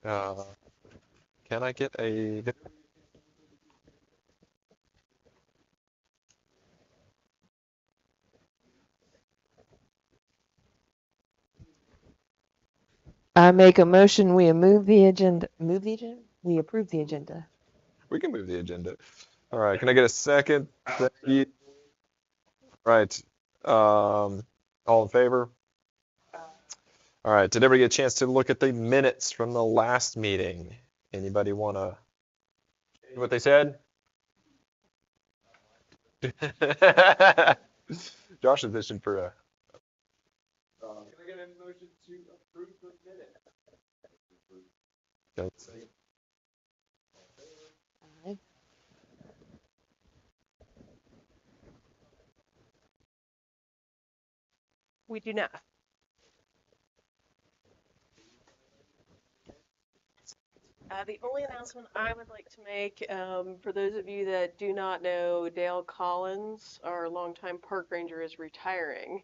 Uh, can I get a? I make a motion, we move the agenda. Move the agenda? We approve the agenda. We can move the agenda. All right. Can I get a second? Thank you. Right. All in favor? All right. Did everybody get a chance to look at the minutes from the last meeting? Anybody want to? What they said? Josh is fishing for a. Can I get a motion to approve the minutes? Aye. We do not. The only announcement I would like to make, for those of you that do not know, Dale Collins, our longtime park ranger, is retiring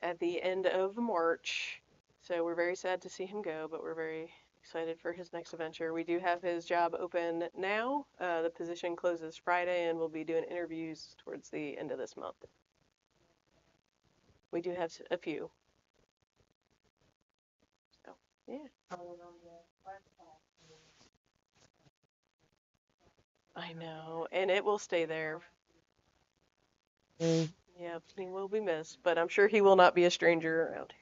at the end of March. So we're very sad to see him go, but we're very excited for his next adventure. We do have his job open now. The position closes Friday, and we'll be doing interviews towards the end of this month. We do have a few. So, yeah. I know, and it will stay there. Mm, Yep, he will be missed, but I'm sure he will not be a stranger around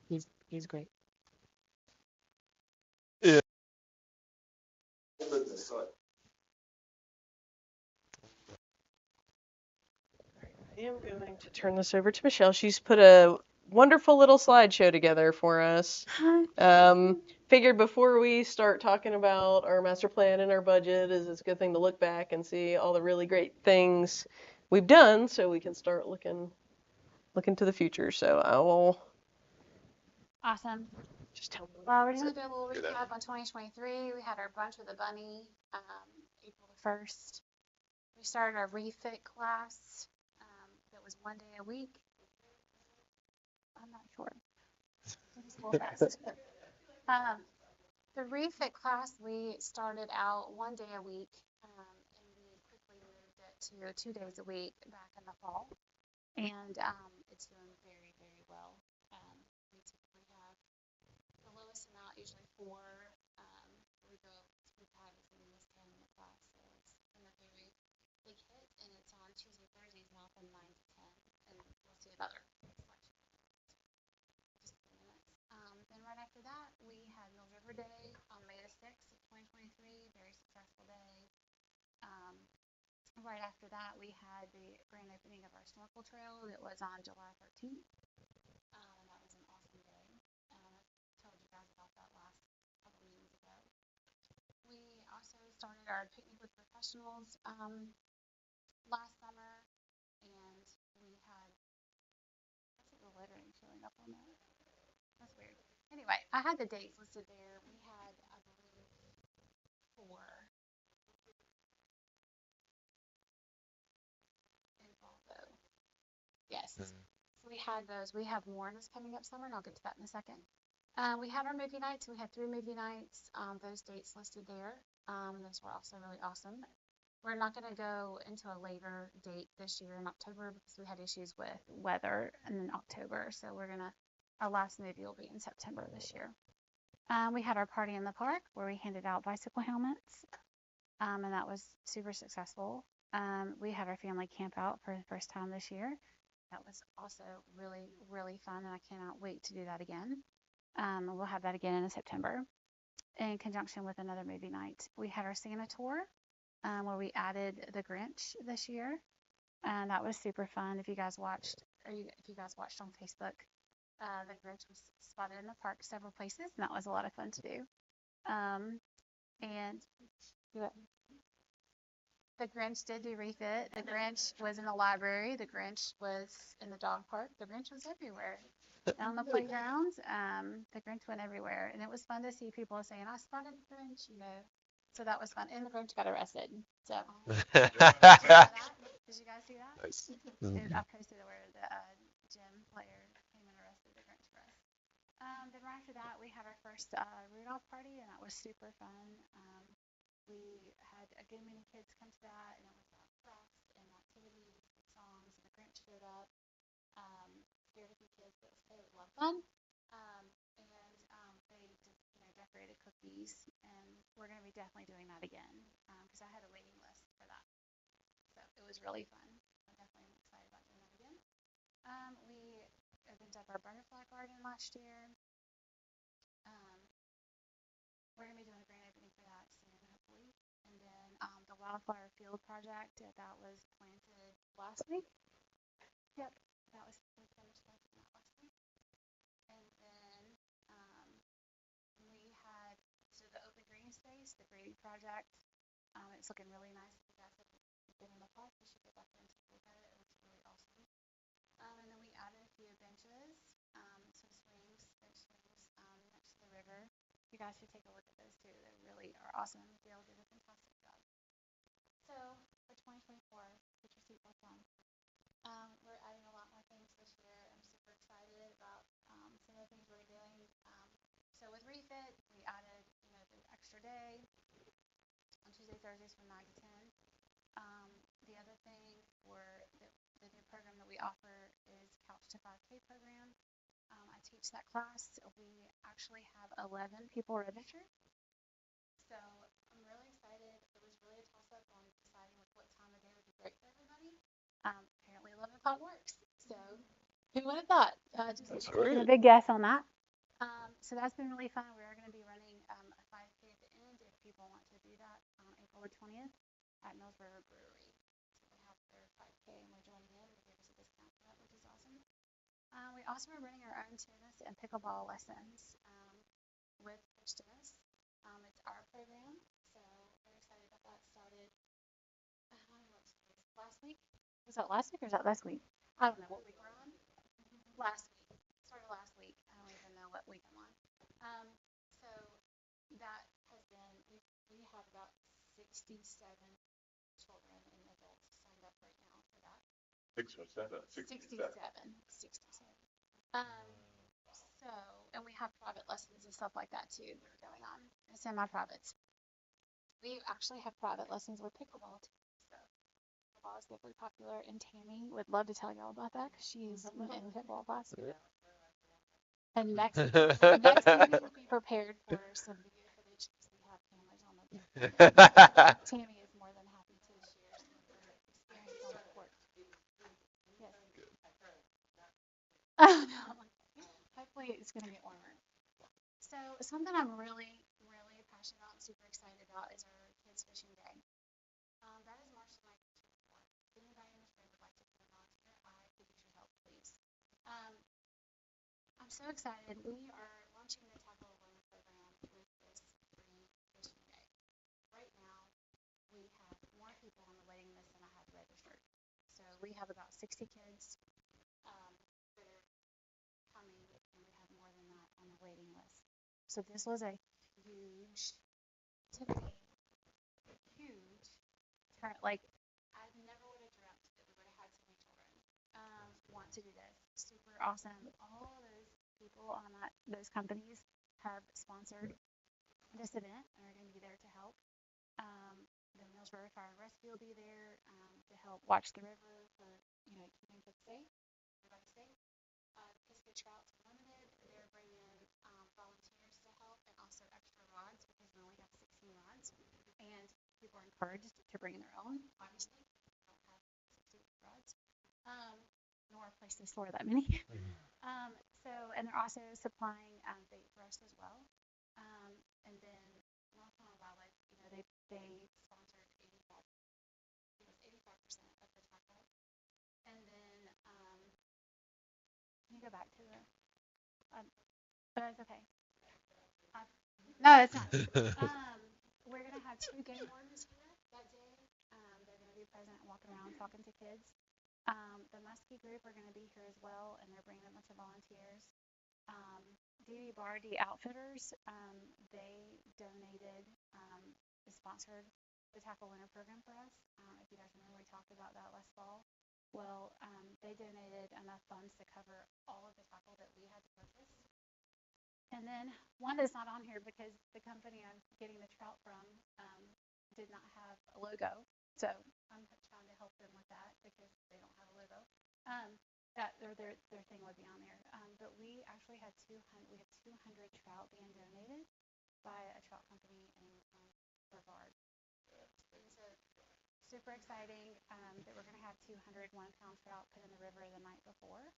he's great. Yeah. I am going to turn this over to Michelle. She's put a wonderful little slideshow together for us. Figured before we start talking about our master plan and our budget, is it's a good thing to look back and see all the really great things we've done, so we can start looking to the future. So I will Awesome. just tell me. Well, we're just gonna do a little recap on 2023. We had our brunch with the bunny, April the 1st. We started our refit class. That was 1 day a week. I'm not sure. It was a little fast. The refit class, we started out 1 day a week, and we quickly moved it to 2 days a week back in the fall. And it's doing very, very well. We typically have the lowest amount, usually 4. We've had as many as 10 in the class, so it's been a very big hit. And it's on Tuesday, Thursdays now from 9 to 10, and we'll see another selection in just a few minutes. Then right after that, we had Mill River Day on May the 6th of 2023, very successful day. Right after that, we had the grand opening of our snorkel trail that was on July 13th. And that was an awesome day. I told you guys about that last couple meetings ago. We also started our picnic with professionals last summer, and we had, what's the lettering showing up on that? That's weird. Anyway, I had the dates listed there. We had, I believe, 4 involved though. Yes. So we had those. We have more that's coming up summer, and I'll get to that in a second. We had our movie nights. We had 3 movie nights. Those dates listed there. Those were also really awesome. We're not going to go into a later date this year in October because we had issues with weather in October. So our last movie will be in September this year. We had our party in the park where we handed out bicycle helmets, and that was super successful. We had our family camp out for the first time this year. That was also really, really fun, and I cannot wait to do that again. We'll have that again in September in conjunction with another movie night. We had our Santa tour where we added the Grinch this year, and that was super fun. If you guys watched on Facebook, the Grinch was spotted in the park several places, and that was a lot of fun to do. And the Grinch did do refit. The Grinch was in the library. The Grinch was in the dog park. The Grinch was everywhere. On the playgrounds, the Grinch went everywhere, and it was fun to see people saying, "I spotted the Grinch," So that was fun, and the Grinch got arrested. So did you guys see that? Nice. I posted where the gym player came and arrested the Grinch for us. Then right after that, we had our first Rudolph party, and that was super fun. We had a good many kids come to that, and it was crafts and activities and songs, and the Grinch showed up. Scared a few kids, but it was a lot of fun. They just, decorated cookies, and we're going to be definitely doing that again because I had a waiting list for that. So it was really fun. I'm definitely excited about doing that again. We opened up our butterfly garden last year. We're going to be doing a grand opening for that soon, hopefully. And then the wildflower field project, that was planted last week. Yep, we finished planting that last week. And then we had, so the open green space, the Grady project, it's looking really nice. If you guys have been in the park, you should get back there and take a look at it. It looks really awesome. And then we added a few benches, some swings, bench swings next to the river. You guys should take a look at those too. They really are awesome. Dale did a fantastic job. So for 2024, get your seatbelts on. We're adding a lot more things this year. I'm super excited about some of the things we're doing. So with Refit, we added, the extra day on Tuesday, Thursdays from 9 to 10. The other thing for the new program that we offer is Couch to 5K program. I teach that class. We actually have 11 people registered. So I'm really excited. It was really a toss-up on deciding what time of day would be great for everybody. Apparently 11 o'clock works. So who would have thought? That's Taking a great. big guess on that. So that's been really fun. We are going to be running a 5K at the end if people want to do that on April the 20th at Mills River Brewery. So they have their 5K and we're joining in. They gave us a discount for that, which is awesome. We also are running our own tennis and pickleball lessons with Coach Dennis. It's our program, so we're excited about that. Started last week. Was that last week or is that last week? I don't know what week we're on. Last week. Started last week. I don't even know what week I'm on. So that has been, we have about 67 children and adults signed up right now for that. 67. So, and we have private lessons and stuff like that too going on. And semi-privates. We actually have private lessons with pickleball too. So pickleball is very popular, and Tammy would love to tell you all about that because she's in pickleball class. And next week, be prepared for some video footage because we have cameras on the Tammy is more than happy to share some of her experience on the court. Yes. Oh, no. Hopefully it's going to get warmer. So something I'm really, really passionate about and super excited about is our Kids Fishing Day. That is March 9th to 24th. If anybody in this room would like to put a volunteer, I could use your help, please. I'm so excited. We are launching the Tackle Learner program with this free fishing day. Right now, we have more people on the waiting list than I have registered. So we have about 60 kids that are coming, and we have more than that on the waiting list. So this was a huge, to me, huge turn. Like, I never would have dreamt that we would have had so many children want to do this. Super awesome. All those people on those companies have sponsored this event and are going to be there to help. The Mills River Fire and Rescue will be there to help watch the river for, keeping kids safe, everybody safe. Pisgah Trout Unlimited, they're bringing volunteers to help and also extra rods because we only have 16 rods. And people are encouraged to bring their own, obviously. We don't have 60 rods, nor a place to store that many. And they're also supplying bait for us as well. And then North Carolina Wildlife, they sponsored 85% of the tackle. And then can you go back to the? But it's okay. No, it's not. We're gonna have 2 game wardens here that day. They're gonna be present and walking around talking to kids. The Muskie group are going to be here as well, and they're bringing a bunch of volunteers. DB Bardi Outfitters, they donated, sponsored the Tackle Winter program for us. If you guys remember, we talked about that last fall. Well, they donated enough funds to cover all of the tackle that we had to purchase. And then one that's not on here because the company I'm getting the trout from did not have a logo. So I'm trying to help them with that because they don't have a logo. That their thing would be on there. But we actually had 200 trout being donated by a trout company in Brevard. So super exciting that we're going to have 200 1-pound trout put in the river the night before.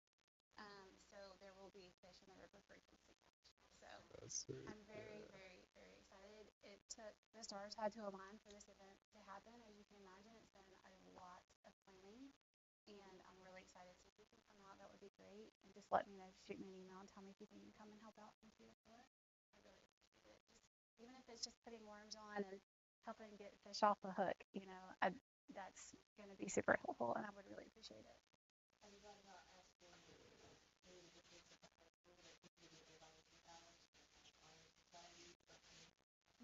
So there will be fish in the river for kids to catch. So That's sweet. I'm very, very, very excited. It took the stars had to align for this event to happen. As you can imagine, it's been a lot of planning, and I'm really excited. So if you can come out, that would be great. And just let me know, shoot me an email, and tell me if you think you can come and help out from Cedar Florida. I really appreciate it. Just even if it's just putting worms on and helping get fish off the hook, that's going to be super helpful, and I would really appreciate it.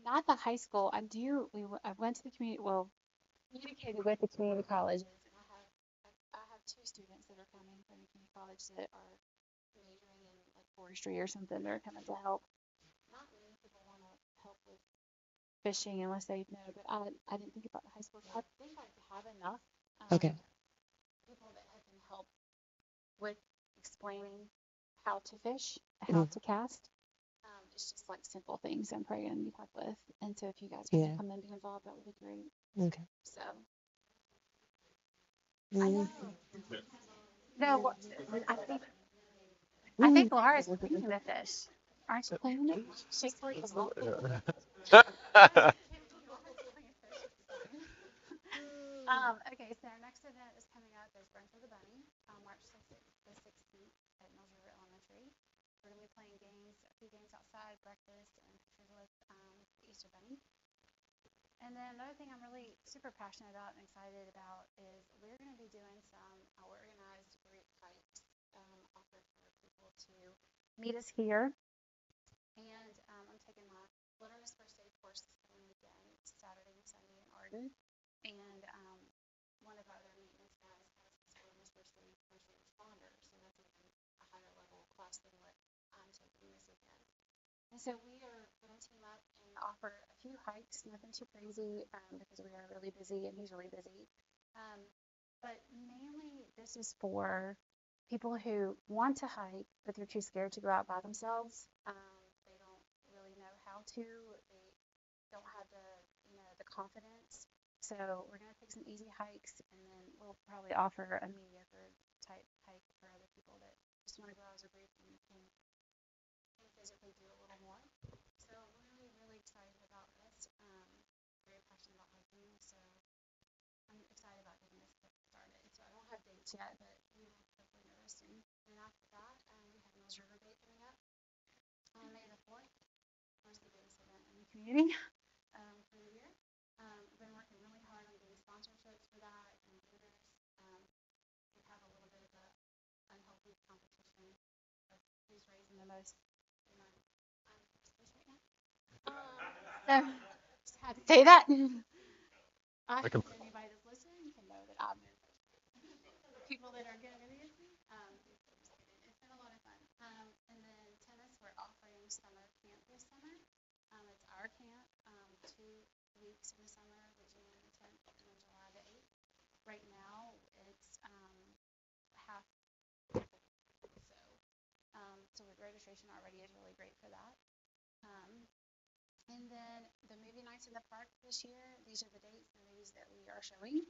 Not the high school. I went to the communicated with the community colleges, and I have 2 students that are coming from the community college that are majoring in like forestry or something. They're coming to help. Not many people want to help with fishing unless they know, but I didn't think about the high school. I think I have enough Okay. people that have can help with explaining how to fish, how to cast. It's just like simple things I'm probably going to need help with. And so if you guys want Yeah. to come and be involved, that would be great. Okay. So I know. No, I think Laura's cleaning the fish. Aren't you cleaning it? She's cleaning it. Okay, so our next event is coming up is Run for the Bunny on March the 16th at Mills River Elementary. We're going to be playing a few games outside, breakfast, and pictures with the Easter Bunny. And then another thing I'm really super passionate about and excited about is we're going to be doing some organized group hikes offered for people to meet us here. And I'm taking my Wilderness First Aid course this coming weekend, Saturday and Sunday in Arden. And one of our other maintenance guys has his Wilderness First Aid responder, so that's even a higher level class than what I'm taking this weekend. And so we are going to team up and offer a few hikes, nothing too crazy because we are really busy and he's really busy. But mainly this is for people who want to hike, but they're too scared to go out by themselves. They don't really know how to. They don't have the confidence. So we're going to take some easy hikes, and then we'll probably offer a mediocre type hike for other people that just want to go out as a group and can physically do a little more. So we're really, really excited about this. Very passionate about hiking, so I'm excited about getting this started. So I don't have dates yet, but we will hopefully know soon. And after that, we have Mills River Day coming up on May the 4th. Of course, the biggest event in the community for the year. I've been working really hard on getting sponsorships for that and vendors. We have a little bit of an unhealthy competition of who's raising the most money. Right now. So just had to say that. I hope anybody that's listening can know that I'm people that are good at it. It's been a lot of fun. And then tennis, we're offering summer camp this summer. It's our camp, 2 weeks in the summer, Virginia the 10th and then July the 8th. Right now, it's half. So with registration already is really great for that. And then the movie nights in the park this year, these are the dates and movies that we are showing.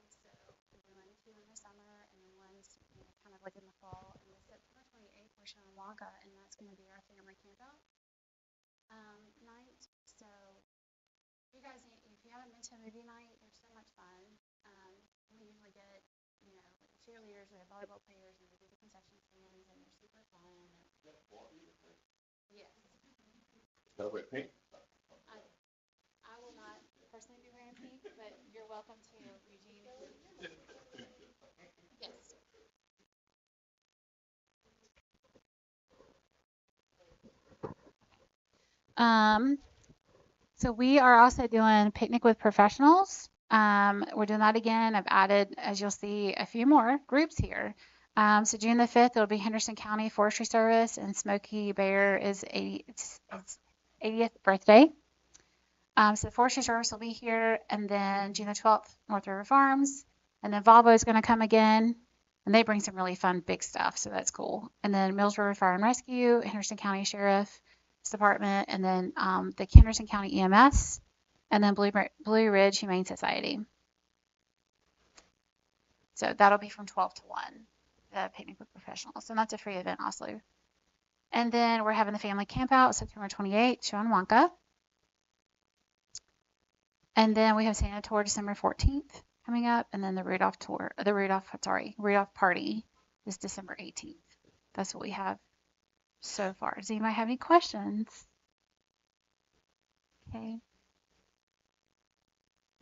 So we're doing 2 in the summer and then one's kind of like in the fall. And the September 28th, we're showing Wonka, and that's going to be our family camp out night. So you guys, if you haven't been to a movie night, they're so much fun. We usually get, cheerleaders, we have volleyball players, and we do the concession stands, and they're super fun. Yes. Celebrate pink. I will not personally be wearing pink, but you're welcome to, Eugene. Yes. So we are also doing Picnic with Professionals. We're doing that again. I've added, as you'll see, a few more groups here. So June the 5th, it'll be Henderson County Forestry Service, and Smokey Bear is its 80th birthday. So the Forestry Service will be here, and then June the 12th, North River Farms, and then Volvo is going to come again, and they bring some really fun big stuff, so that's cool. And then Mills River Fire and Rescue, Henderson County Sheriff's Department, and then the Henderson County EMS, and then Blue Ridge Humane Society. So that'll be from 12 to 1, the Picnic with Professionals, and that's a free event also. And then we're having the family camp out September 28th, Chonawonka. And then we have Santa Tour December 14th coming up, and then the Rudolph party is December 18th. That's what we have so far. Does anybody have any questions? Okay.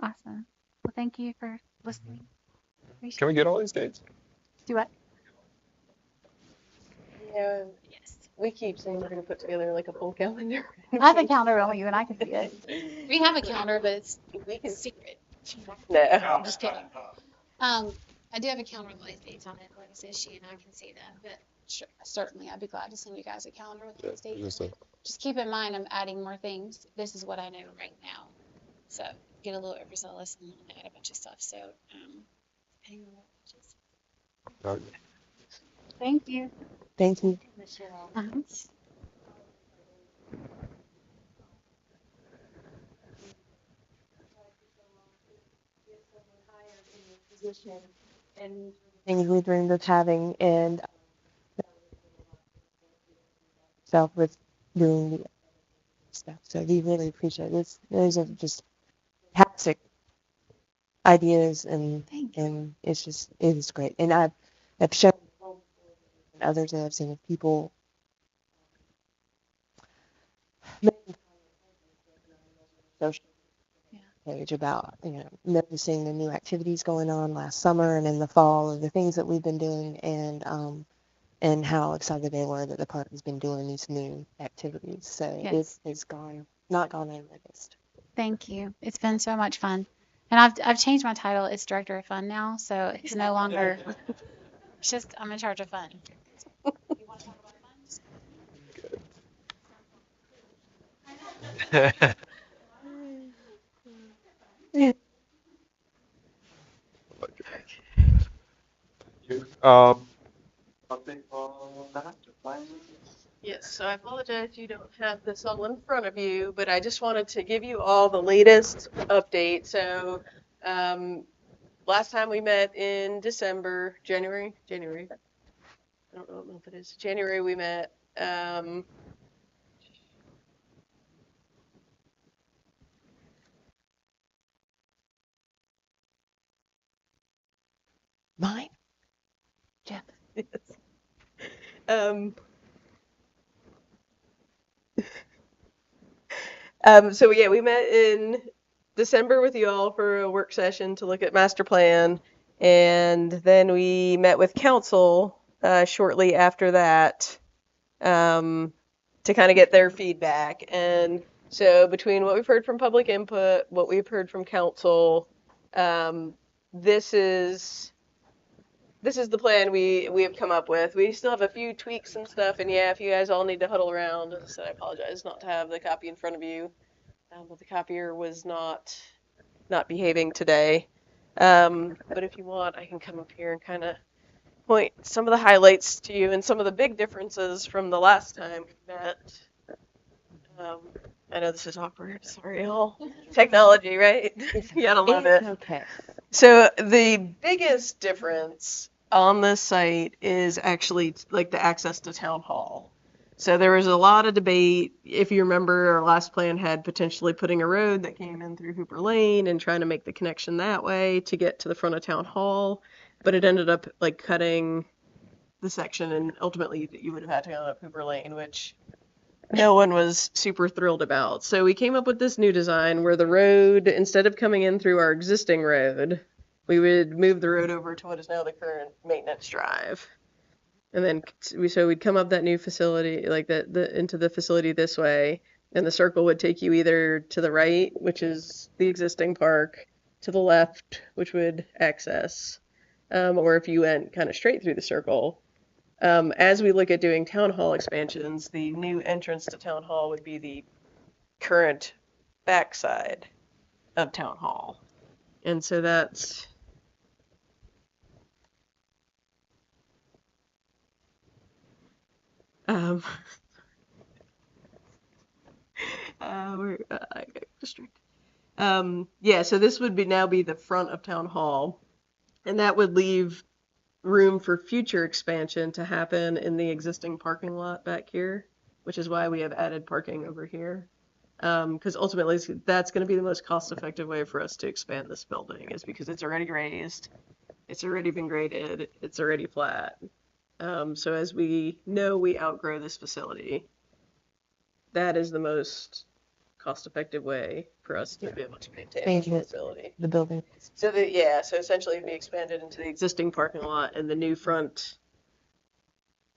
Awesome. Well, thank you for listening. Can we get all these dates? Do what? Yeah, Yes. we keep saying we're going to put together like a full calendar. I have a calendar, only you and I can see it. We have a calendar, but it's We can. secret. No. I'm just kidding. I do have a calendar with all these dates on it. Like I said, she and I can see that. But certainly, I'd be glad to send you guys a calendar with all these dates. Just keep in mind, I'm adding more things. This is what I know right now. So get a little overzealous and add a bunch of stuff. So depending on what just. All right. Thank you. Thank you. Uh-huh. And things we dreamed of having, and self with doing the stuff. So we really appreciate it. Those are just fantastic ideas, and Thank you. and it is great. And I've shown others that I've seen of people making social page about noticing the new activities going on last summer and in the fall, of the things that we've been doing, and how excited they were that the park has been doing these new activities. So Yes. it's not gone unnoticed. Thank you. It's been so much fun. And I've changed my title. It's Director of Fun now, so it's no longer. It's just I'm in charge of fun. You want to talk about fun? Update on that? Yes, so I apologize you don't have this all in front of you, but I just wanted to give you all the latest update. So, last time we met in December, January. I don't know what month it is. January we met. Mine? Jeff. So yeah, we met in December with you all for a work session to look at master plan, and then we met with council shortly after that to kind of get their feedback. And so between what we've heard from public input, what we've heard from council, this is the plan we have come up with. We still have a few tweaks and stuff, and yeah, if you guys all need to huddle around, as I said, I apologize not to have the copy in front of you, but the copier was not behaving today. But if you want, I can come up here and kind of point some of the highlights to you and some of the big differences from the last time we met. I know this is awkward. Sorry, all. Technology, right? You gotta love it. Okay. So the biggest difference on this site is actually like the access to town hall. So there was a lot of debate. If you remember, our last plan had potentially putting a road that came in through Hooper Lane and trying to make the connection that way to get to the front of town hall, but it ended up like cutting the section, and ultimately you would have had to go up Hooper Lane, which no one was super thrilled about. So we came up with this new design where the road, instead of coming in through our existing road, we would move the road over to what is now the current maintenance drive. And then we'd come up that new facility, like into the facility this way, and the circle would take you either to the right, which is the existing park, to the left, which would access, or if you went kind of straight through the circle. As we look at doing town hall expansions, the new entrance to town hall would be the current backside of town hall. And so that's um, I got distracted. Yeah, so this would now be the front of town hall, and that would leave room for future expansion to happen in the existing parking lot back here, which is why we have added parking over here. Because ultimately that's going to be the most cost-effective way for us to expand this building, is because it's already raised, it's already been graded, it's already flat. So as we know we outgrow this facility, that is the most cost-effective way for us to be able to maintain the facility. The building. So so essentially it'd be expanded into the existing parking lot, and the new front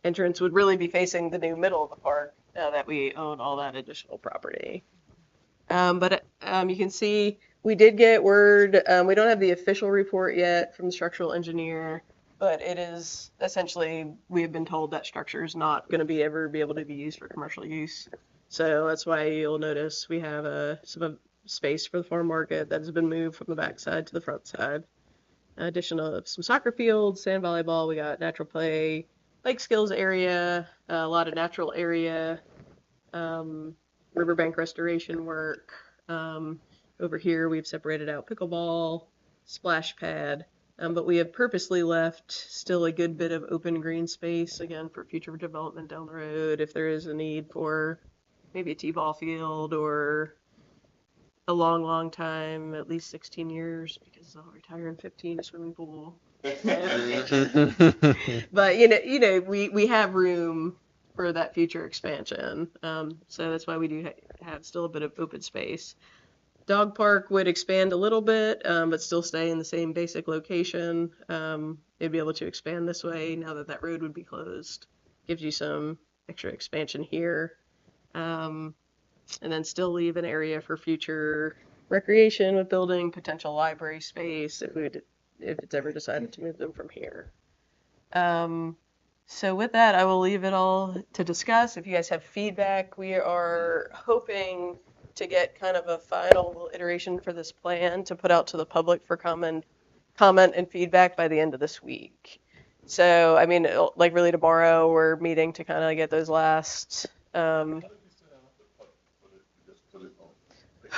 entrance would really be facing the new middle of the park now that we own all that additional property. But you can see we did get word, we don't have the official report yet from the structural engineer, but it is essentially, we have been told that structure is not going to ever be able to be used for commercial use. So that's why you'll notice we have some space for the farm market that has been moved from the back side to the front side. Addition of some soccer fields, sand volleyball, we got natural play, lake skills area, a lot of natural area, riverbank restoration work. Over here we've separated out pickleball, splash pad, but we have purposely left still a good bit of open green space, again, for future development down the road if there is a need for maybe a t-ball field, or a long time, at least 16 years, because I'll retire in 15, a swimming pool. But we have room for that future expansion, so that's why we do have still a bit of open space. Dog park would expand a little bit, but still stay in the same basic location. It'd be able to expand this way now that that road would be closed. Gives you some extra expansion here, and then still leave an area for future recreation with building, potential library space if it's ever decided to move them from here. So with that, I will leave it all to discuss. If you guys have feedback, we are hoping to get kind of a final iteration for this plan to put out to the public for comment and feedback by the end of this week. So, I mean, like really tomorrow, we're meeting to kind of get those last.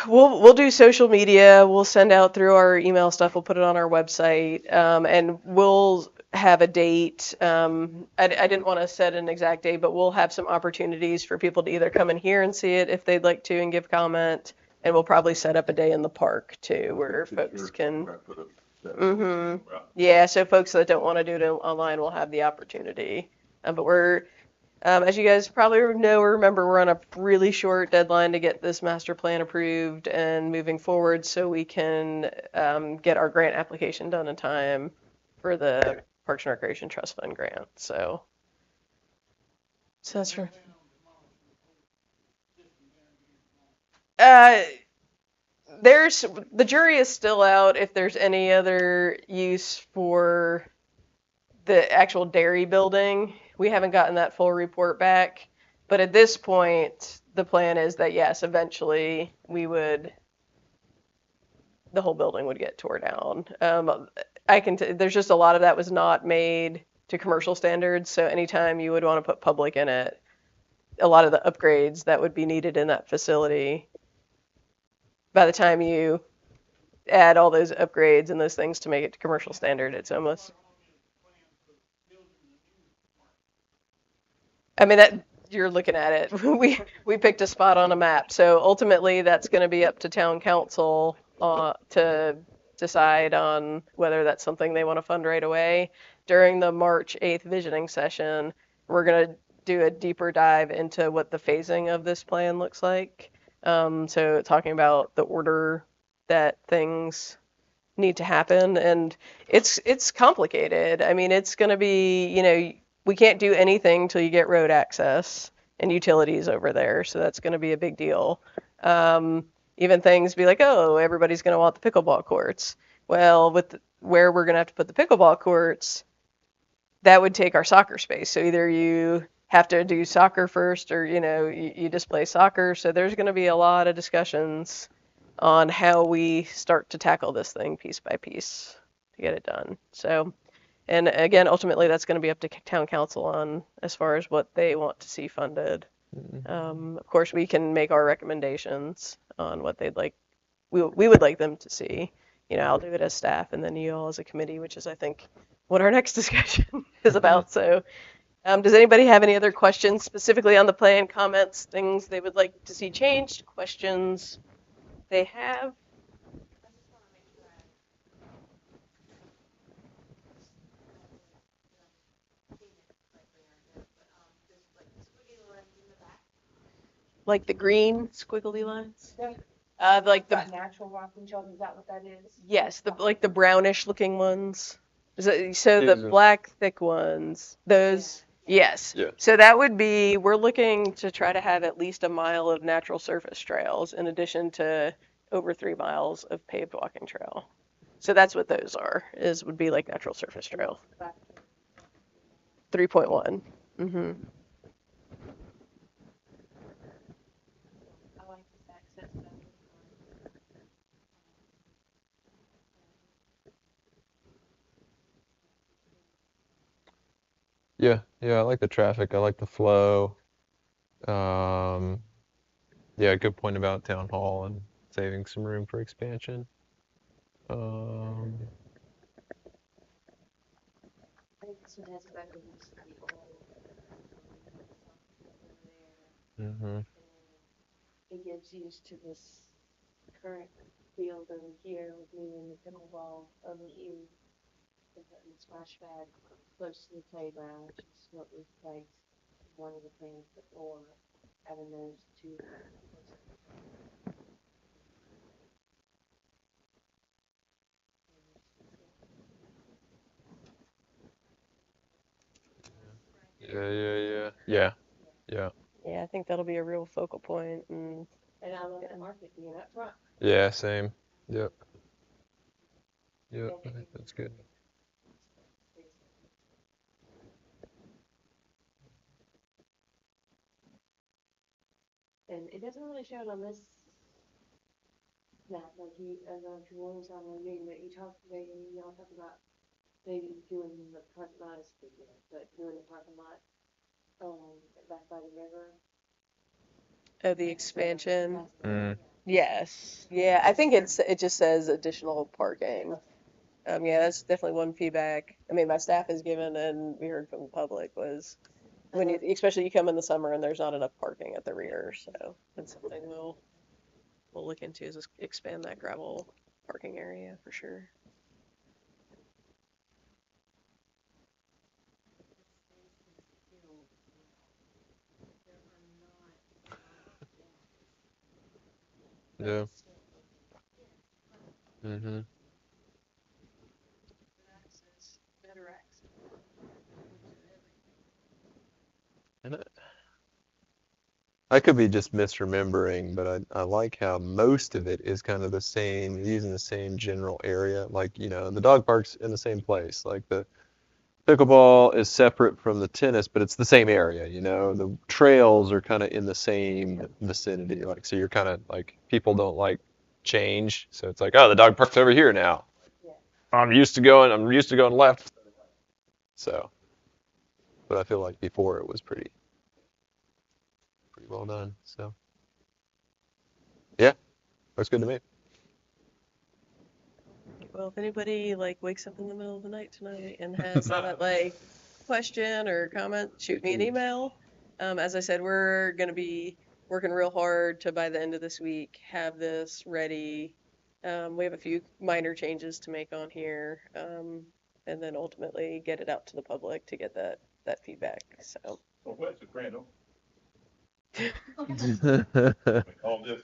We'll do social media. We'll send out through our email stuff. We'll put it on our website, and we'll have a date. I didn't want to set an exact date, but we'll have some opportunities for people to either come in here and see it if they'd like to and give comment, and we'll probably set up a day in the park too, where folks can. Yeah, so folks that don't want to do it online will have the opportunity. But we're, as you guys probably know or remember, we're on a really short deadline to get this master plan approved and moving forward, so we can get our grant application done in time for the Parks and Recreation Trust Fund grant. So that's for. The jury is still out if there's any other use for the actual dairy building. We haven't gotten that full report back, but at this point, the plan is that yes, eventually the whole building would get tore down. There's just a lot of that was not made to commercial standards, so anytime you would want to put public in it, a lot of the upgrades that would be needed in that facility, by the time you add all those upgrades and those things to make it to commercial standard, it's almost. I mean, that you're looking at it. We picked a spot on a map, so ultimately that's going to be up to town council to decide on whether that's something they want to fund right away. During the March 8th visioning session, we're going to do a deeper dive into what the phasing of this plan looks like. So talking about the order that things need to happen, and it's complicated. I mean, it's going to be, we can't do anything till you get road access and utilities over there, so that's going to be a big deal. Even things be like, oh, everybody's going to want the pickleball courts. Well, with where we're going to have to put the pickleball courts, that would take our soccer space. So either you have to do soccer first or, you just play soccer. So there's going to be a lot of discussions on how we start to tackle this thing piece by piece to get it done. So, and again, ultimately that's going to be up to town council on as far as what they want to see funded. Of course, we can make our recommendations on what they'd like, we would like them to see. I'll do it as staff and then you all as a committee, which is, I think, what our next discussion is about. So, does anybody have any other questions specifically on the plan, comments, things they would like to see changed, questions they have? Like the green squiggly lines? Like the natural rocking children, is that what that is? yes, the brownish looking ones. So These the are- black thick ones, those yes. Yeah. So that would be, we're looking to try to have at least a mile of natural surface trails in addition to over 3 miles of paved walking trail. So that's what those would be like natural surface trail. 3.1. Mm-hmm. I like this access better. Yeah, I like the traffic. I like the flow. Yeah, good point about town hall and saving some room for expansion. I think this one has better use of the old. Mhm. It gives use to this current field over here with me and the pickleball over here. And putting the splash pad close to the playground, which is what we've placed, one of the things before, having those two. Yeah. Yeah, I think that'll be a real focal point. And And I love the market being up front. Yeah, same. Yep. I think that's good. And it doesn't really show it on this map, like you, I don't know if you want to on reading, but y'all talk about maybe doing the parking lot is bigger, but doing the parking lot, back by the river. the expansion. Mm. Yes. Yeah, I think it just says additional parking. Yeah, that's definitely one feedback. I mean, my staff has given and we heard from the public was when you, especially you come in the summer and there's not enough parking at the rear. So that's something we'll look into is expand that gravel parking area for sure. Yeah. Mhm. Better access. And I could be just misremembering, but I like how most of it is kind of the same, using the same general area. Like, the dog park's in the same place. Like the pickleball is separate from the tennis, but it's the same area, The trails are kind of in the same vicinity. Like, so you're kind of like, people don't like change. So it's like, oh, the dog park's over here now. Yeah. I'm used to going left. So, but I feel like before it was pretty well done. So, yeah, looks good to me. Well, if anybody wakes up in the middle of the night tonight and has that question or comment, shoot me an email. As I said, we're gonna be working real hard to by the end of this week have this ready. We have a few minor changes to make on here, and then ultimately get it out to the public to get that feedback. So. Well, where's the grant? All this,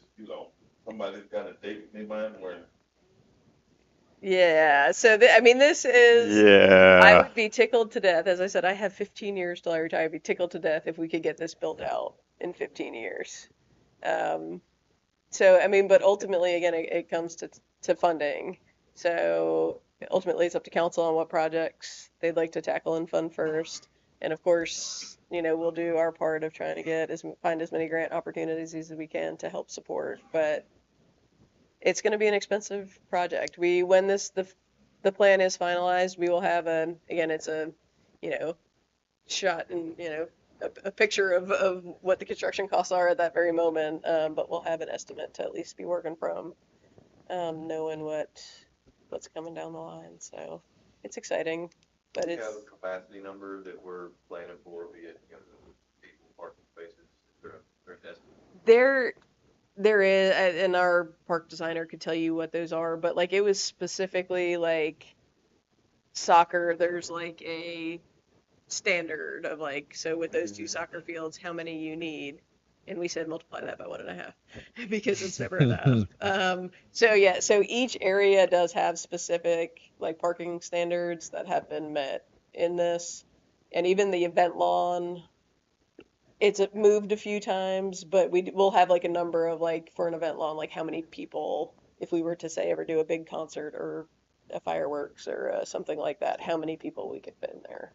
somebody's got a date in their mind where. Yeah, so I mean, this is. I would be tickled to death. As I said, I have 15 years till I retire. I'd be tickled to death if we could get this built out in 15 years. So, I mean, but ultimately, again, it comes to funding. So, ultimately it's up to council on what projects they'd like to tackle and fund first. And of course, we'll do our part of trying to find as many grant opportunities as we can to help support. But it's going to be an expensive project. When the plan is finalized, we will have it's a, shot and, a picture of what the construction costs are at that very moment. But we'll have an estimate to at least be working from, knowing what's coming down the line. So it's exciting, but Do you it's have a capacity number that we're planning for, be it, people, parking spaces, or an estimate? there is, and our park designer could tell you what those are, but like it was specifically like soccer. There's like a standard of like, so with those two soccer fields, how many you need. And we said multiply that by 1.5 because it's never enough. So yeah, so each area does have specific like parking standards that have been met in this. And even the event lawn, it's moved a few times, but we'll have like a number of like for an event lawn, like how many people, if we were to say ever do a big concert or a fireworks or something like that, how many people we could fit in there.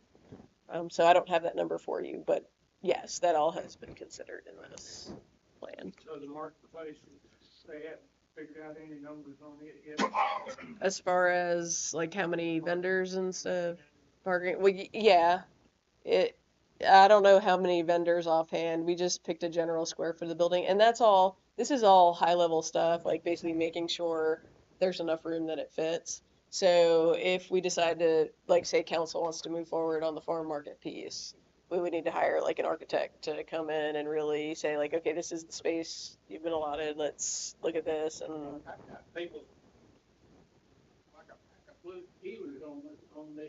So I don't have that number for you, but yes, that all has been considered in this plan. So the marketplace, they haven't figured out any numbers on it yet? As far as like how many vendors and stuff, parking, well, yeah, it. I don't know how many vendors offhand. We just picked a general square for the building, and that's all. This is all high level stuff, like basically making sure there's enough room that it fits. So if we decide to, like, say council wants to move forward on the farm market piece, we would need to hire like an architect to come in and really say like, okay, this is the space you've been allotted. Let's look at this and I got people, like a blue dealers on the,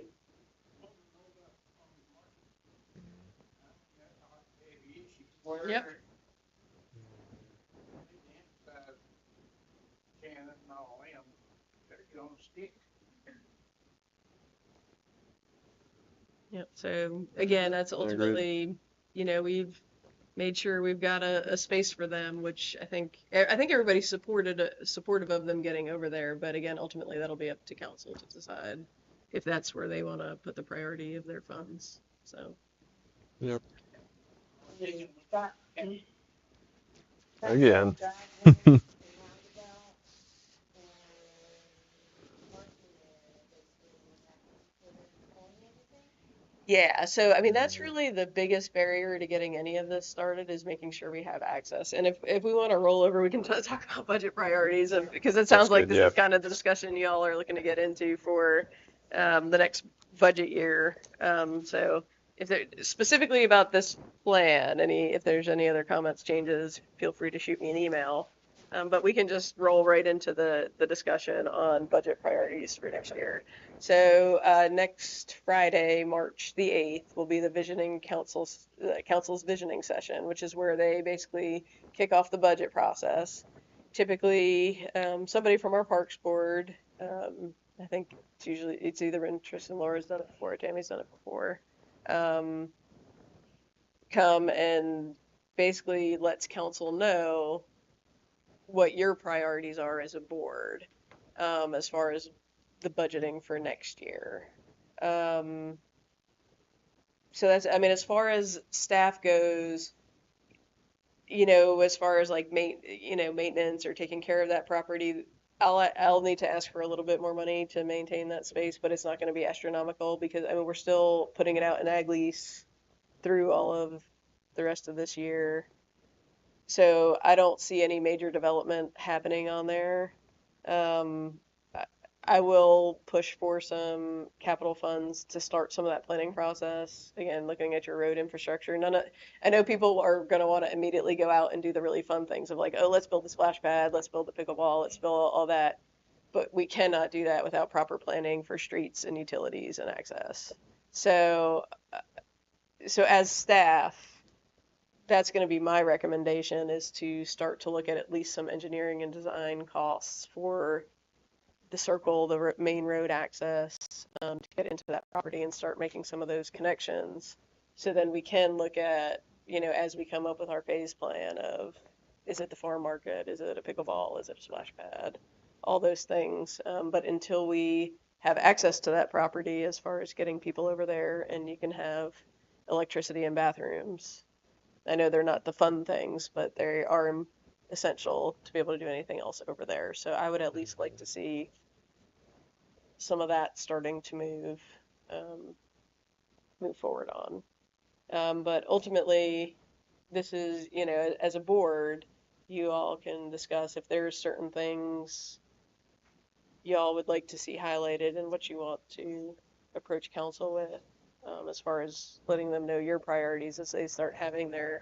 where Yep. they emphasize Shannon and all them, better get on the stick. Yep. So again, that's ultimately, we've made sure we've got a space for them, which I think everybody's supportive of them getting over there. But again, ultimately that'll be up to council to decide if that's where they want to put the priority of their funds. So. Yep. Mm-hmm. Again. Yeah, so I mean that's really the biggest barrier to getting any of this started is making sure we have access. And if we want to roll over, we can talk about budget priorities because it sounds like good, this is kind of the discussion y'all are looking to get into for the next budget year. So if there specifically about this plan, if there's any other comments, changes, feel free to shoot me an email. But we can just roll right into the discussion on budget priorities for next year. So next Friday, March the 8th, will be the council's visioning session, which is where they basically kick off the budget process. Typically, somebody from our Parks Board, I think it's either been Tristan Laura's done it before or Tammy's done it before, come and basically lets council know what your priorities are as a board, as far as the budgeting for next year. So as far as staff goes, as far as like maintenance or taking care of that property, I'll need to ask for a little bit more money to maintain that space, but it's not going to be astronomical because we're still putting it out in ag lease through all of the rest of this year. So I don't see any major development happening on there. I will push for some capital funds to start some of that planning process. Again, looking at your road infrastructure. I know people are going to want to immediately go out and do the really fun things of like, oh, let's build the splash pad, let's build the pickleball, let's build all that. But we cannot do that without proper planning for streets and utilities and access. So as staff, that's going to be my recommendation is to start to look at least some engineering and design costs for the circle, the main road access, to get into that property and start making some of those connections. So then we can look at, as we come up with our phase plan of, is it the farm market? Is it a pickleball? Is it a splash pad? All those things. But until we have access to that property as far as getting people over there, and you can have electricity and bathrooms. I know they're not the fun things, but they are essential to be able to do anything else over there. So I would at least like to see some of that starting to move forward on. But ultimately, this is, as a board, you all can discuss if there's certain things y'all would like to see highlighted and what you want to approach council with, as far as letting them know your priorities as they start having their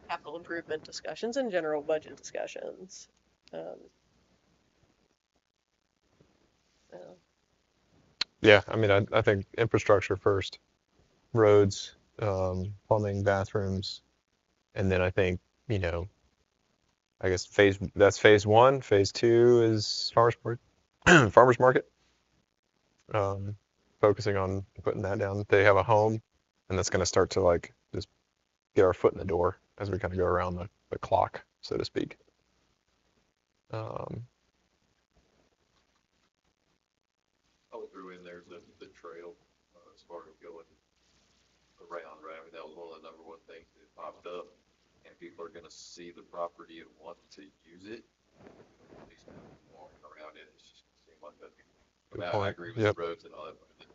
capital improvement discussions and general budget discussions. So, Yeah, I mean, I think infrastructure first, roads, plumbing, bathrooms, and then I think, I guess that's phase one. Phase two is farmers market, farmers market. Focusing on putting that down. They have a home, and that's going to start to like just get our foot in the door as we kind of go around the clock, so to speak. I would throw in there the trail, as far as going around, right? I mean, that was one of the number one things that popped up, and people are gonna see the property and want to use it. At least walking around it, it's just gonna seem like that. I mean, I agree with Yep. the roads and all that, but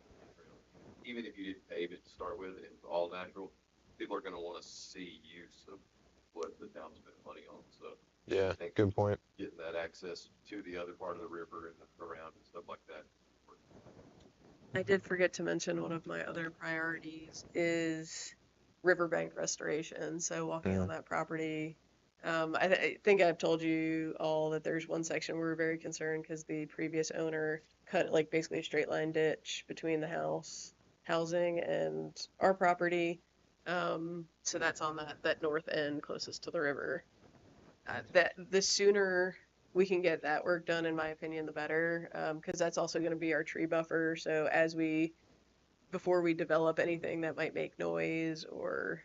even if you didn't pave it to start with and it was all natural, people are gonna wanna see use of what the town spent money on, so. Yeah, I think good point. getting that access to the other part of the river and around and stuff like that. I did forget to mention one of my other priorities is riverbank restoration. So walking on that property, I think I've told you all that there's one section where we're very concerned because the previous owner cut like basically a straight line ditch between the housing and our property. So that's on that north end closest to the river. That the sooner we can get that work done, in my opinion, the better, because that's also going to be our tree buffer. So before we develop anything that might make noise or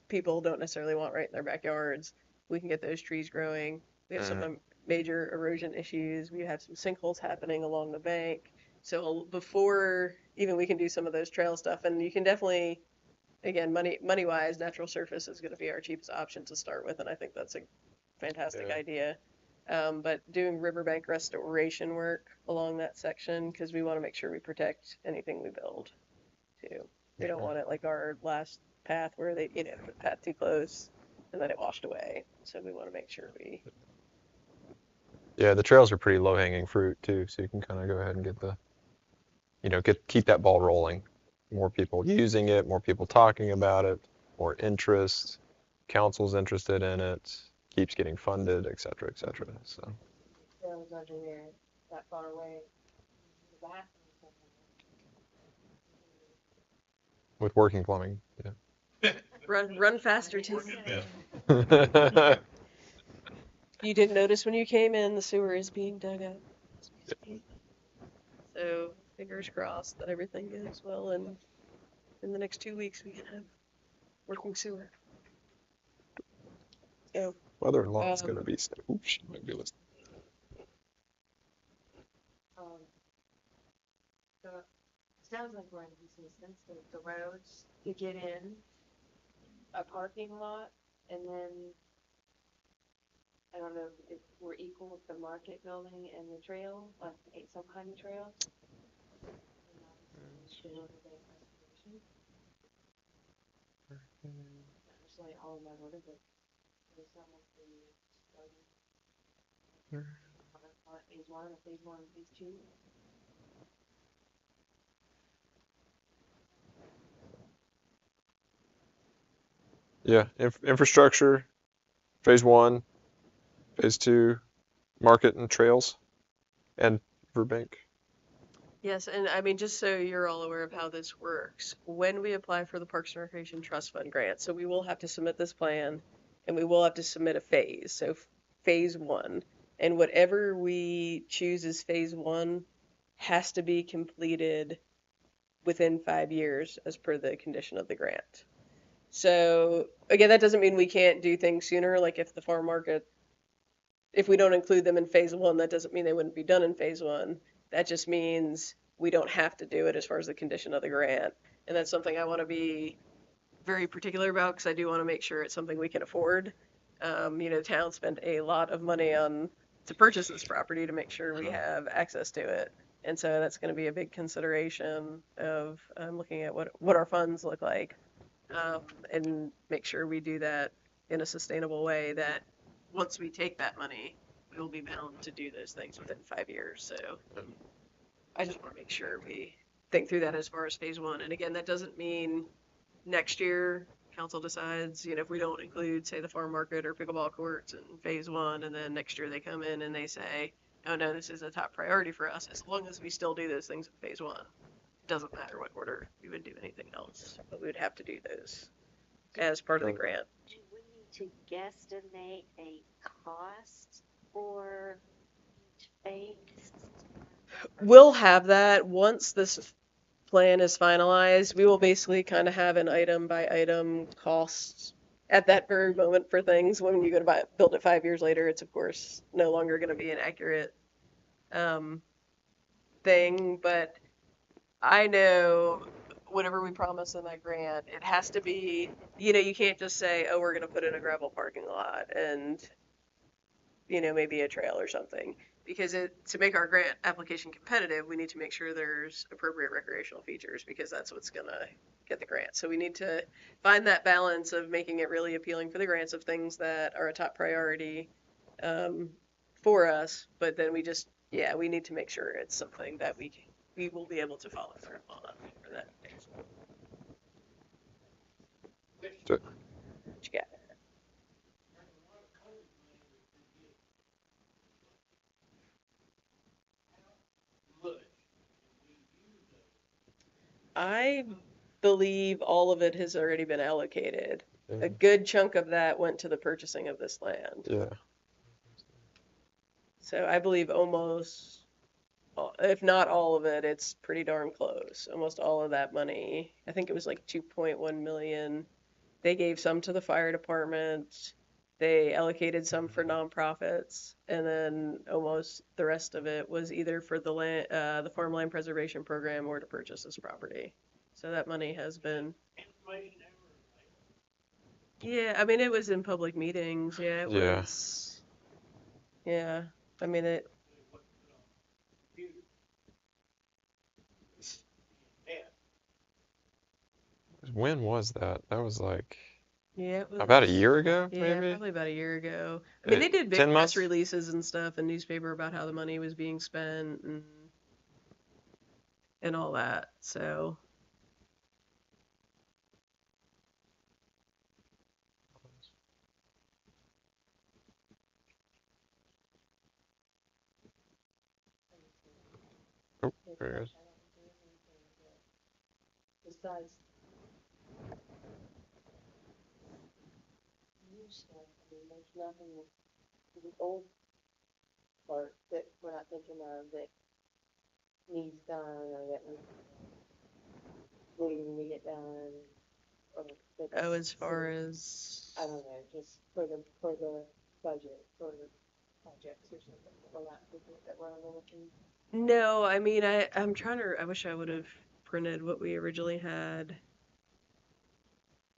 people don't necessarily want right in their backyards, we can get those trees growing. We have some major erosion issues. We have some sinkholes happening along the bank. So before even we can do some of those trail stuff, and you can definitely, again, money wise, natural surface is going to be our cheapest option to start with, and I think that's a fantastic idea. But doing riverbank restoration work along that section, because we want to make sure we protect anything we build too. We don't want it like our last path where they, put the path too close and then it washed away. So we want to make sure we. Yeah, the trails are pretty low hanging fruit too, so you can kind of go ahead and keep that ball rolling. More people using it, more people talking about it, more interest, council's interested in it, keeps getting funded, et cetera, et cetera. So. Trails under there, that far away. The bathroom. With working plumbing, yeah. Run faster, too. You didn't notice when you came in, the sewer is being dug up. So fingers crossed that everything goes well, and in the next 2 weeks we can have working sewer. So, Mother-in-law is going to be. Oops, she might be listening. So it sounds like we're in existence. The roads to get in, a parking lot, and then I don't know if we're equal with the market building and the trail, like some kind of trail. Not necessarily all of my order, but there's some of the phase one, phase two. Yeah, infrastructure, phase one, phase two, market and trails, and riverbank. yes, and I mean, just so you're all aware of how this works, when we apply for the Parks and Recreation Trust Fund grant, so we will have to submit this plan and we will have to submit a phase. So phase one, and whatever we choose as phase one has to be completed within 5 years as per the condition of the grant. So again, that doesn't mean we can't do things sooner. Like if the farm market, if we don't include them in phase one, that doesn't mean they wouldn't be done in phase one. That just means we don't have to do it as far as the condition of the grant. And that's something I want to be very particular about because I do want to make sure it's something we can afford. The town spent a lot of money to purchase this property to make sure we have access to it. And so that's going to be a big consideration of looking at what our funds look like, and make sure we do that in a sustainable way that once we take that money, we will be bound to do those things within 5 years. So I just want to make sure we think through that as far as phase one. And again, that doesn't mean next year council decides, if we don't include, say, the farm market or pickleball courts in phase one, and then next year they come in and they say, oh no, this is a top priority for us. As long as we still do those things in phase one, it doesn't matter what order we would do anything else, but we would have to do those as part of the grant. Do we need to guesstimate a cost for each phase? We'll have that once this plan is finalized. We will basically kind of have an item by item cost at that very moment for things. When you go to build it 5 years later, it's of course no longer going to be an accurate thing. But I know whatever we promise in that grant, it has to be, you can't just say, oh, we're going to put in a gravel parking lot and, maybe a trail or something. Because to make our grant application competitive, we need to make sure there's appropriate recreational features because that's what's going to get the grant. So we need to find that balance of making it really appealing for the grants of things that are a top priority for us. But then we need to make sure it's something that we will be able to follow through on for that. Sure. What you got? I believe all of it has already been allocated. Yeah. A good chunk of that went to the purchasing of this land. Yeah. So I believe almost, if not all of it, it's pretty darn close. Almost all of that money, I think it was like 2.1 million. They gave some to the fire department. They allocated some for nonprofits, and then almost the rest of it was either for the farmland preservation program or to purchase this property. So that money has been. Yeah, I mean it was in public meetings. Yeah, it Yeah. was. Yeah, I mean it. When was that? That was like Yeah, it was. about a year ago, Yeah, maybe? probably about a year ago. I mean, they did big 10 press months? releases and stuff in newspaper about how the money was being spent and all that. So Oh, there it is. Besides new stuff, I mean, there's nothing with the old part that we're not thinking of that needs done or that we're waiting to get done. Or that's, as far as I don't know, just for the budget, for the projects or something that we're not thinking that we're overlooking. no, I mean, I'm trying to. I wish I would have printed what we originally had.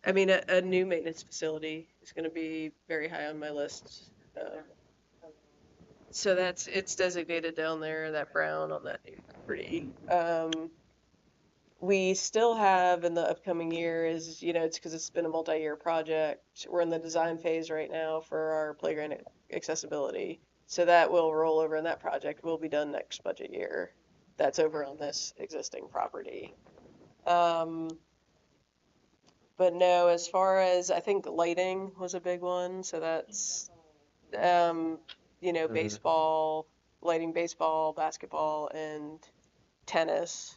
I mean, a new maintenance facility is going to be very high on my list. So it's designated down there, that brown on that new property. We still have in the upcoming year is, it's because it's been a multi-year project. We're in the design phase right now for our playground accessibility. So that will roll over and that project will be done next budget year. That's over on this existing property. But no, as far as I think lighting was a big one. So that's, baseball, lighting baseball, basketball, and tennis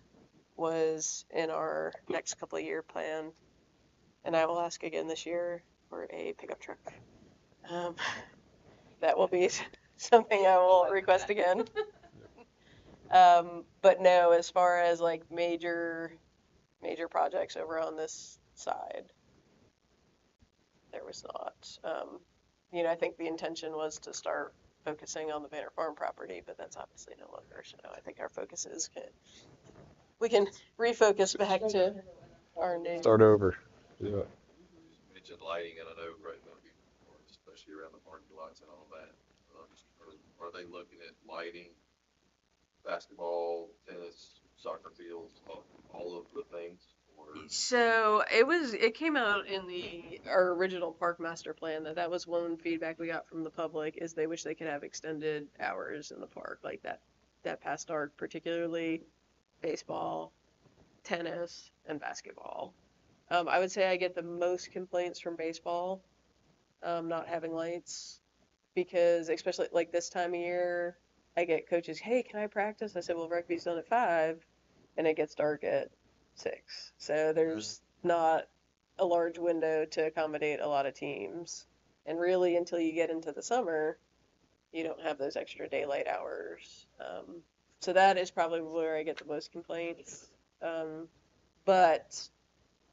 was in our next couple of year plan. And I will ask again this year for a pickup truck. That will be something I will request again. But no, as far as like major projects over on this side, there was not. I think the intention was to start focusing on the Banner Farm property, but that's obviously no longer. So I think our focus is we can refocus back to our new. Start over. Yeah. You mentioned lighting, and I know right now, especially around the parking lots and all that. Are they looking at lighting, basketball, tennis, soccer fields, all of the things? Or So it came out in our original park master plan that was one feedback we got from the public is they wish they could have extended hours in the park like that past dark, particularly baseball, tennis, and basketball. I would say I get the most complaints from baseball, not having lights, because especially like this time of year, I get coaches, hey, can I practice? I said, well, rugby's done at 5, and it gets dark at 6. So there's not a large window to accommodate a lot of teams. And really, until you get into the summer, you don't have those extra daylight hours. So that is probably where I get the most complaints. But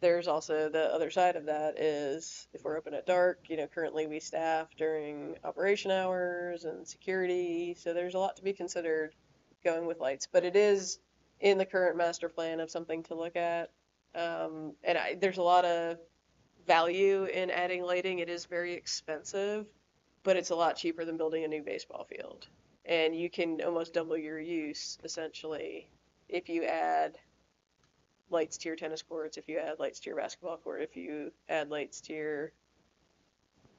there's also the other side of that is if we're open at dark, currently we staff during operation hours and security. So there's a lot to be considered going with lights, but it is in the current master plan of something to look at. And there's a lot of value in adding lighting. It is very expensive, but it's a lot cheaper than building a new baseball field. And you can almost double your use essentially if you add lights to your tennis courts, if you add lights to your basketball court, if you add lights to your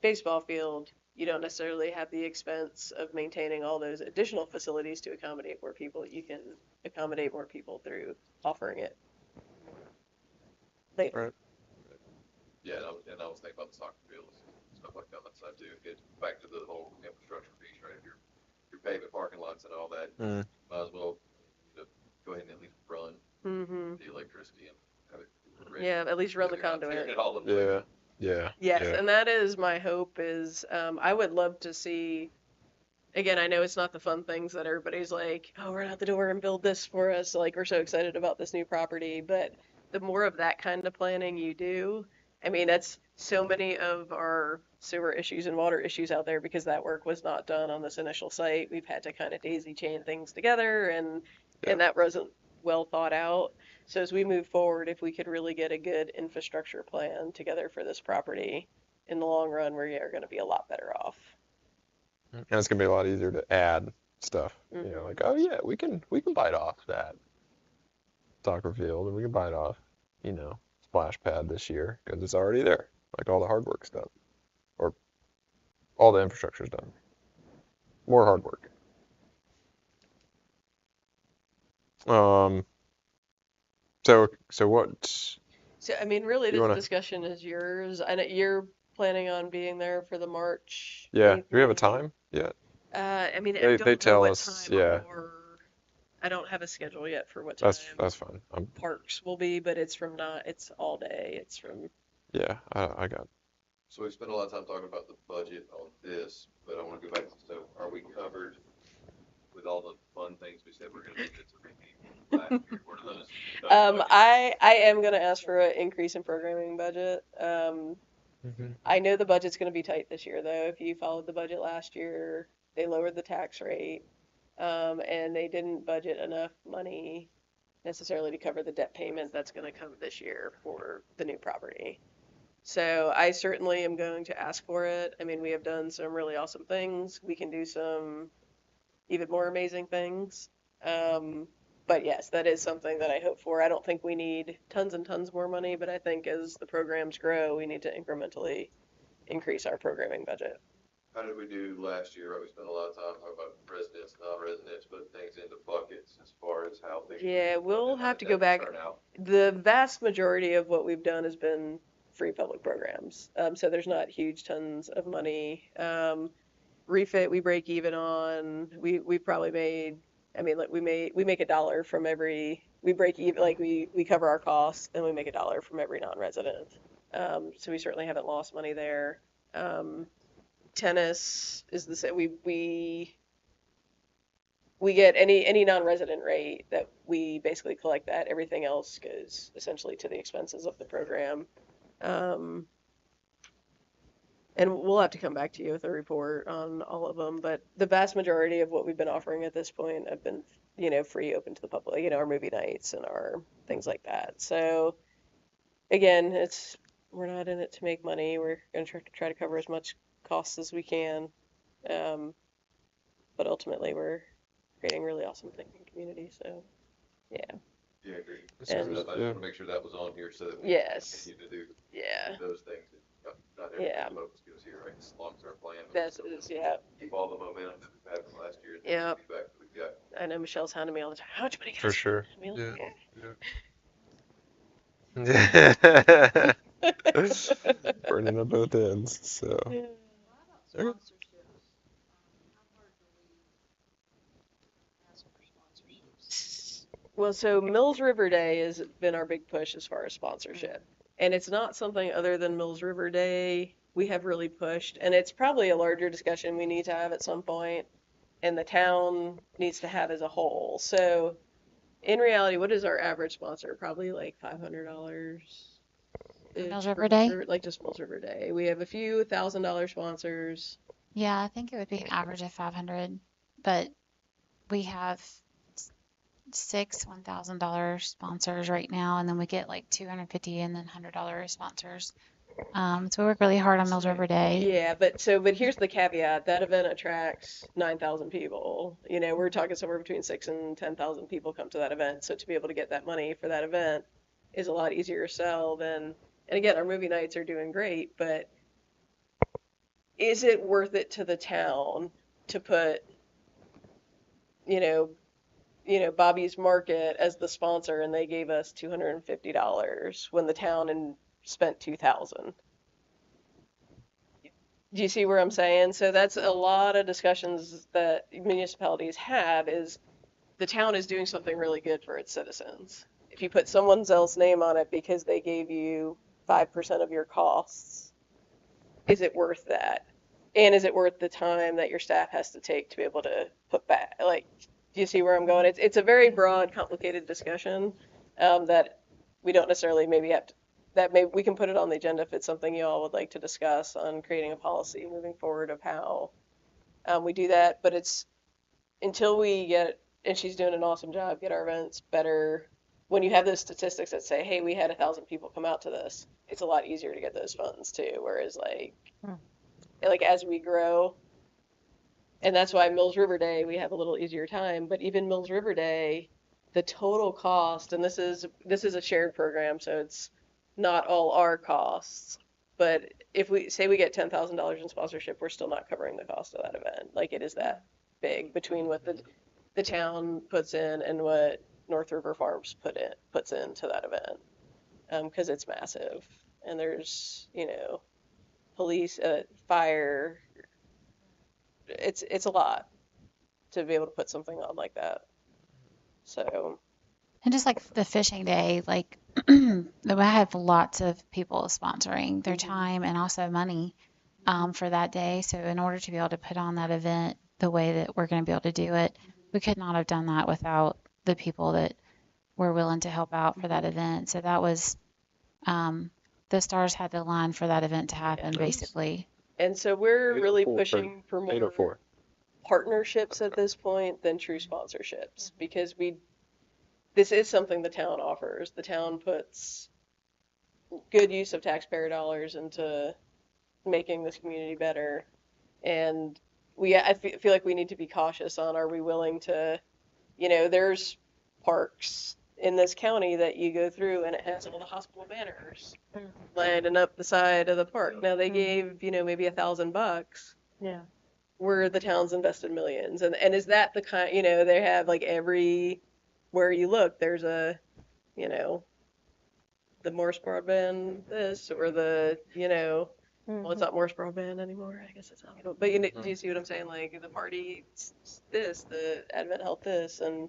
baseball field, you don't necessarily have the expense of maintaining all those additional facilities to accommodate more people. You can accommodate more people through offering it later. Right. yeah, and I was thinking about the soccer fields, stuff like that on that side too. Get back to the whole infrastructure piece, right? If you're paving parking lots and all that, Mm. might as well go ahead and at least run Mm-hmm. the electricity and have it ready. Yeah, at least run the They're not tearing conduit. it all in place. Yeah. Yeah. Yes, Yeah. and that is my hope is I would love to see, again, I know it's not the fun things that everybody's like, oh, run out the door and build this for us. Like, we're so excited about this new property. But the more of that kind of planning you do, I mean, that's so many of our sewer issues and water issues out there because that work was not done on this initial site. We've had to kind of daisy chain things together and that wasn't well thought out. So as we move forward, if we could really get a good infrastructure plan together for this property, in the long run, we are going to be a lot better off. And it's gonna be a lot easier to add stuff. Mhm. Like, oh yeah, we can bite off that soccer field, and we can bite off, splash pad this year because it's already there. Like all the hard work's done, or all the infrastructure's done. More hard work. So what? So, I mean, really, You this wanna- discussion is yours. I know you're planning on being there for the March. Yeah. Do we have a meeting. time yet? I mean, I They don't know tell what us, time yeah. I don't have a schedule yet for what time That's fine. parks will be, but it's all day. It's from, Yeah. I got. So we spent a lot of time talking about the budget on this, but I want to go back to, so are we covered with all the fun things we said we're going to do to repeat last year? What are those? I am going to ask for an increase in programming budget. I know the budget's going to be tight this year, though. If you followed the budget last year, they lowered the tax rate, and they didn't budget enough money necessarily to cover the debt payment that's going to come this year for the new property. So I certainly am going to ask for it. I mean, we have done some really awesome things. We can do some even more amazing things. But yes, that is something that I hope for. I don't think we need tons and tons more money, but I think as the programs grow, we need to incrementally increase our programming budget. How did we do last year? We spent a lot of time talking about residents, non-residents, putting things into buckets as far as how things. Yeah, we'll how have did to go that back. turn out? The vast majority of what we've done has been free public programs. So there's not huge tons of money. Refit, we break even on. We probably made. I mean, like we make $1 from every. We break even, like we cover our costs, and we make $1 from every non-resident. So we certainly haven't lost money there. Tennis is the same. We get any non-resident rate that we basically collect that. Everything else goes essentially to the expenses of the program. And we'll have to come back to you with a report on all of them, but the vast majority of what we've been offering at this point have been free open to the public, our movie nights and our things like that. So again, we're not in it to make money. We're going to try to cover as much costs as we can. But ultimately, we're creating really awesome thing in the community. So yeah, Yeah, I agree. And- I just want to make sure that was on here so that we yes, continue to do yeah, those things. Not Yeah. every focus goes here, right? It's long-term plan. that's yeah. Keep all the momentum that we've had from last year. And Yep. Be back to what we've got. I know Michelle's hounding me all the time. How much money can I For spend?" sure. I mean, like, Yeah. Burning at both ends. So. yeah. Okay. Well, so Mills River Day has been our big push as far as sponsorship. And it's not something other than Mills River Day we have really pushed. And it's probably a larger discussion we need to have at some point, and the town needs to have as a whole. So, in reality, what is our average sponsor? Probably like $500. Mills River Day? Like just Mills River Day. We have a few $1,000 sponsors. Yeah, I think it would be an average of 500, but we have 6 $1,000 sponsors right now, and then we get like 250 and then $100 sponsors. So we work really hard on Mills River Day. Yeah, but here's the caveat. That event attracts 9,000 people. We're talking somewhere between 6 and 10,000 people come to that event. So to be able to get that money for that event is a lot easier to sell than, and again, our movie nights are doing great, but is it worth it to the town to put, Bobby's Market as the sponsor and they gave us $250 when the town spent 2,000? Do you see where I'm saying? So that's a lot of discussions that municipalities have is the town is doing something really good for its citizens. If you put someone else's name on it because they gave you 5% of your costs, is it worth that? And is it worth the time that your staff has to take to be able to put back? Like, do you see where I'm going? It's a very broad, complicated discussion that we don't necessarily maybe have to, that maybe we can put it on the agenda if it's something you all would like to discuss on creating a policy moving forward of how we do that. But it's until we get, and she's doing an awesome job, get our events better. When you have those statistics that say, hey, we had 1,000 people come out to this, it's a lot easier to get those funds too. Whereas like as we grow, and that's why Mills River Day we have a little easier time. But even Mills River Day, the total cost, and this is a shared program, so it's not all our costs. But if we say we get $10,000 in sponsorship, we're still not covering the cost of that event. Like it is that big between what the town puts in and what North River Farms puts into that event, because it's massive, and there's police, fire. It's a lot to be able to put something on like that. So And just like the fishing day, like I have lots of people sponsoring their time and also money for that day. So in order to be able to put on that event the way that we're going to be able to do it, we could not have done that without the people that were willing to help out for that event. So that was the stars had to align for that event to happen, basically. And so we're really 804, pushing for more 804. partnerships at this point than true sponsorships, because this is something the town offers. The town puts good use of taxpayer dollars into making this community better, and I feel like we need to be cautious on, are we willing to, there's parks in this county that you go through and it has all the hospital banners lining up the side of the park. Now they gave, maybe $1,000. Yeah. Where the town's invested millions. And is that the kind, they have like where you look, there's a, the Morse broadband this, or the, well, it's not Morse broadband anymore. I guess it's not. But do you see what I'm saying? Like the party this, the Advent Health this, and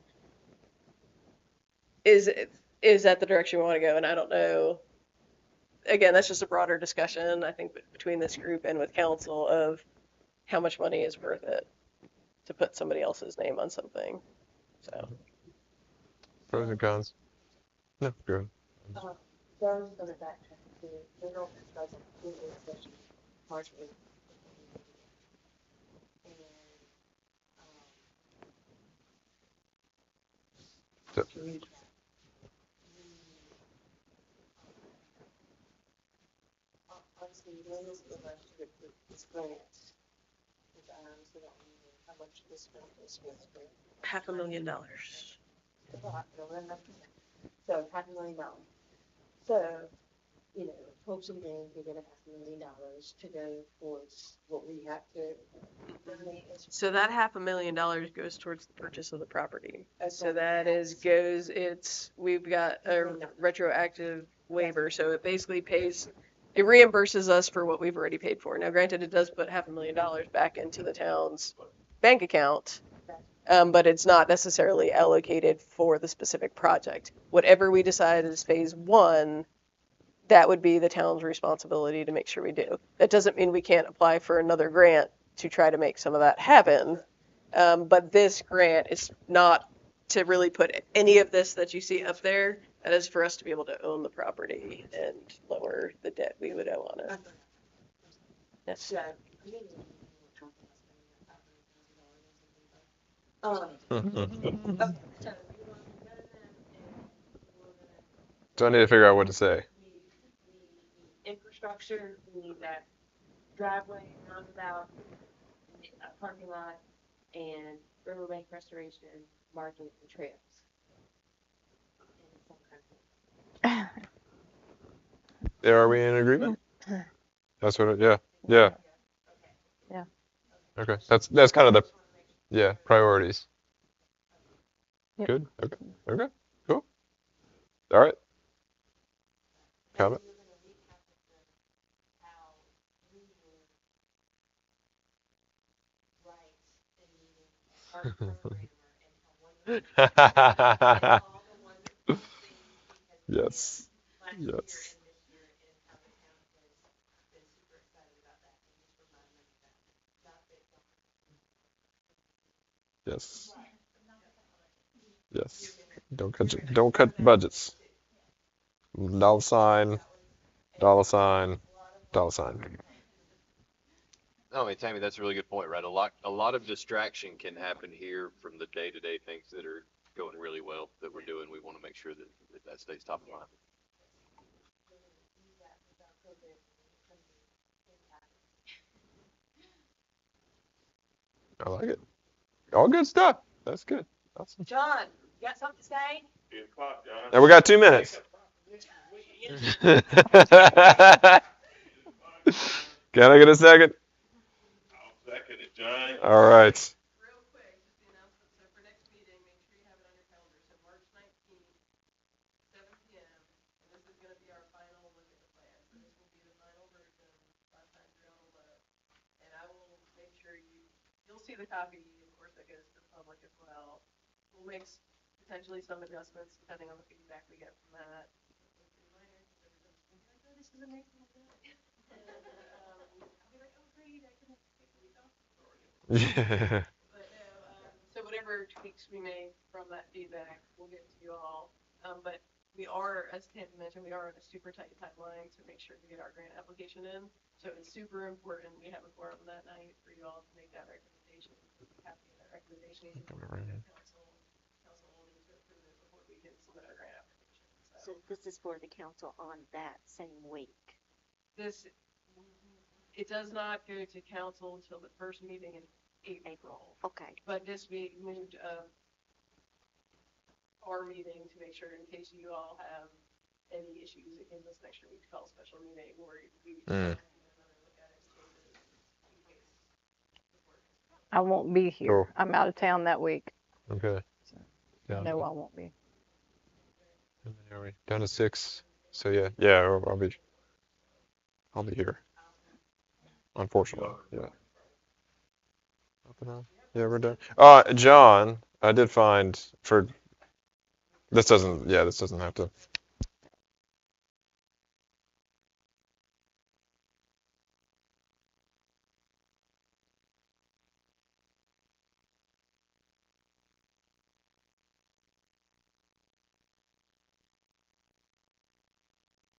is that the direction we want to go? And I don't know. Again, that's just a broader discussion, I think, between this group and with council of how much money is worth it to put somebody else's name on something. So Pros and cons. No, go ahead. Those go back to general discussion, partially. And So- Honestly, when is the last year for this grant? So that we know how much this grant is with grant. $500,000. So $500,000. So, you know, hopefully then we get $500,000 to go towards what we have to donate. So that $500,000 goes towards the purchase of the property. So Okay. that we've got a retroactive waiver, so it basically it reimburses us for what we've already paid for. Now granted, it does put $500,000 back into the town's bank account, but it's not necessarily allocated for the specific project. Whatever we decide is phase one, that would be the town's responsibility to make sure we do. That doesn't mean we can't apply for another grant to try to make some of that happen. But this grant is not to really put any of this that you see up there. That is for us to be able to own the property and lower the debt we would owe on it. Yes. So, So I need to figure out what to say. infrastructure, we need that driveway, roundabout, a parking lot, and riverbank restoration, market, and trails. Yeah, are we in agreement? That's what yeah. Yeah. Yeah. Okay. That's kind of the priorities. Yep. Good. Okay. Okay. Cool. All right. Comment? Yes. Yes. Yes. Yes. Don't cut budgets. Dollar sign, dollar sign, dollar sign. No, I mean, Tammy, that's a really good point, right? A lot of distraction can happen here from the day-to-day things that are going really well that we're doing. We want to make sure that stays top of mind. I like it. All good stuff. That's good. Awesome. John, you got something to say? And we got 2 minutes. Can I get a second? Second it, John. All right. Real quick, just the announcement. So for next meeting, make sure you have it on your calendar. So March 19th, 7 p.m. And this is going to be our final look at the plan. So this will be the final version. Last time you're on the look. And I will make sure you'll see the copy, of course, that goes to the public as well. We'll make potentially some adjustments depending on the feedback we get from that. This is amazing. And I'll be like, oh great, I can take the week off. Yeah. But no, so whatever tweaks we make from that feedback, we'll get to you all. But we are, as Tim mentioned, we are on a super tight timeline to make sure we get our grant application in. So it's super important we have a forum that night for you all to make that recommendation. We have to get that recommendation to council. Council will need to approve it before we can submit our grant application. So this is for the council on that same week. It does not go to council until the first meeting in April. Okay. But this we moved our meeting to make sure in case you all have any issues, it gives us an extra week to call a special meeting where we another look at it in case. I won't be here. Cool. I'm out of town that week. Okay. No, I won't be. Are we down to 6? So yeah, I'll be here. Unfortunately, yeah. Yeah, we're done. John, I did find this doesn't have to